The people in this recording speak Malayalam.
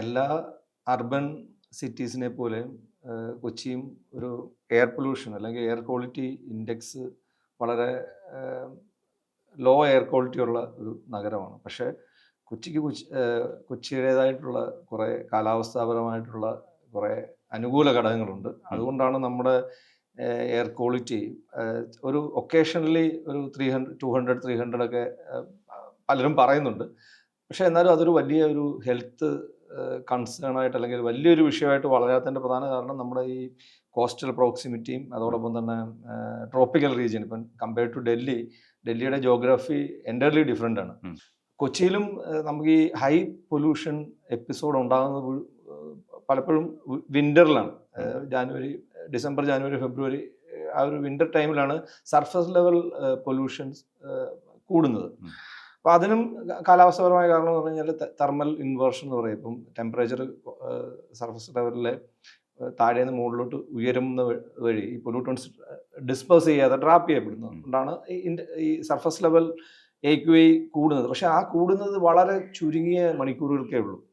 എല്ലാ അർബൻ സിറ്റീസിനെ പോലെ കൊച്ചിയും ഒരു എയർ പൊല്യൂഷൻ അല്ലെങ്കിൽ എയർ ക്വാളിറ്റി ഇൻഡെക്സ് വളരെ ലോ എയർ ക്വാളിറ്റി ഉള്ള ഒരു നഗരമാണ്. പക്ഷേ കൊച്ചിയുടേതായിട്ടുള്ള കുറേ കാലാവസ്ഥാപരമായിട്ടുള്ള കുറേ അനുകൂല ഘടകങ്ങളുണ്ട്. അതുകൊണ്ടാണ് നമ്മുടെ എയർ ക്വാളിറ്റി ഒരു ഒക്കേഷണലി ഒരു 300, 200, 300 ഒക്കെ പലരും പറയുന്നുണ്ട്. പക്ഷേ എന്നാലും അതൊരു വലിയ ഒരു ഹെൽത്ത് കൺസേൺ ആയിട്ട് അല്ലെങ്കിൽ വലിയൊരു വിഷയമായിട്ട് വളരാത്തതിൻ്റെ പ്രധാന കാരണം നമ്മുടെ ഈ കോസ്റ്റൽ പ്രോക്സിമിറ്റിയും അതോടൊപ്പം തന്നെ ട്രോപ്പിക്കൽ റീജിയൻ ഇപ്പം കമ്പയർഡ് ടു ഡൽഹിയുടെ ജോഗ്രഫി എൻ്റയർലി ഡിഫറെൻ്റ് ആണ്. കൊച്ചിയിലും നമുക്ക് ഈ ഹൈ പൊല്യൂഷൻ എപ്പിസോഡ് ഉണ്ടാകുന്നത് പലപ്പോഴും വിൻ്ററിലാണ്. ഡിസംബർ, ജാനുവരി, ഫെബ്രുവരി ആ ഒരു വിൻ്റർ ടൈമിലാണ് സർഫസ് ലെവൽ പൊല്യൂഷൻസ് കൂടുന്നത്. അപ്പോൾ അതിനും കാലാവസ്ഥാപരമായ കാരണം എന്ന് പറഞ്ഞു കഴിഞ്ഞാൽ തെർമൽ ഇൻവേർഷൻ എന്ന് പറയും. ഇപ്പം ടെമ്പറേച്ചർ സർഫസ് ലെവലിലെ താഴേന്ന് മുകളിലോട്ട് ഉയരുന്ന വഴി ഈ പൊല്യൂട്ടൻസ് ഡിസ്പേഴ്സ് ചെയ്യാതെ ട്രാപ്പ് ചെയ്യപ്പെടുന്നത് കൊണ്ടാണ് ഈ സർഫസ് ലെവൽ AQI കൂടുന്നത്. പക്ഷേ ആ കൂടുന്നത് വളരെ ചുരുങ്ങിയ മണിക്കൂറുകൾക്കേ ഉള്ളൂ.